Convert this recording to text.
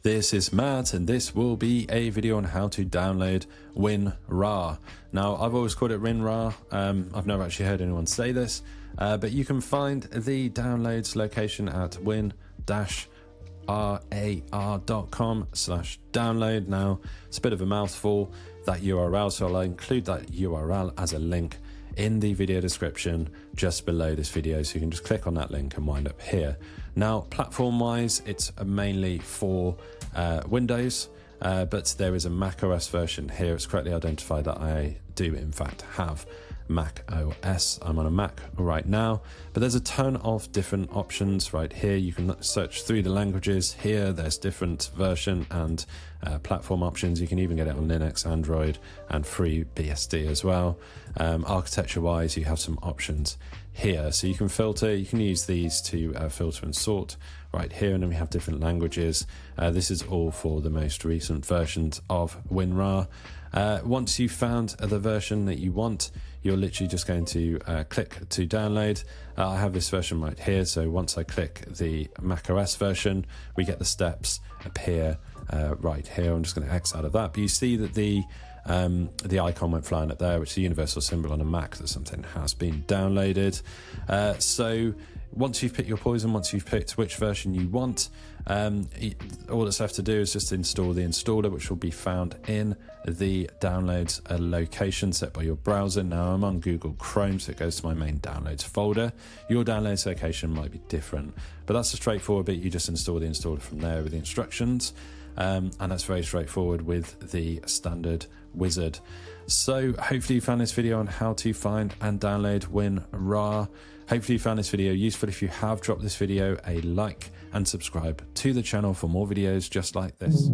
This is Matt, and this will be a video on how to download WinRAR. Now, I've always called it WinRAR. I've never actually heard anyone say this, but you can find the downloads location at win-rar.com/download. Now, it's a bit of a mouthful, that URL, so I'll include that URL as a link in the video description just below this video, so you can just click on that link and wind up here. Now, platform wise, it's mainly for Windows, but there is a Mac OS version here. It's correctly identified that I do in fact have Mac OS. I'm on a Mac right now, but there's a ton of different options right here. You can search through the languages here. There's different version and platform options. You can even get it on Linux, Android, and FreeBSD as well. Architecture wise, you have some options here, so you can filter. You can use these to filter and sort right here, and then we have different languages. This is all for the most recent versions of WinRAR. Once you've found the version that you want, you're literally just going to click to download. I have this version right here, so once I click the Mac OS version, we get the steps appear right here. I'm just going to X out of that, but you see that the icon went flying up there, which is the universal symbol on a Mac that something has been downloaded. So once you've picked your poison, once you've picked which version you want, all that's left to do is just install the installer, which will be found in the downloads location set by your browser. Now, I'm on Google Chrome, so it goes to my main downloads folder. Your downloads location might be different, but that's a straightforward bit. You just install the installer from there with the instructions, and that's very straightforward with the standard wizard. So hopefully you found this video on how to find and download WinRAR. Hopefully you found this video useful. If you have, drop this video a like and subscribe to the channel for more videos just like this.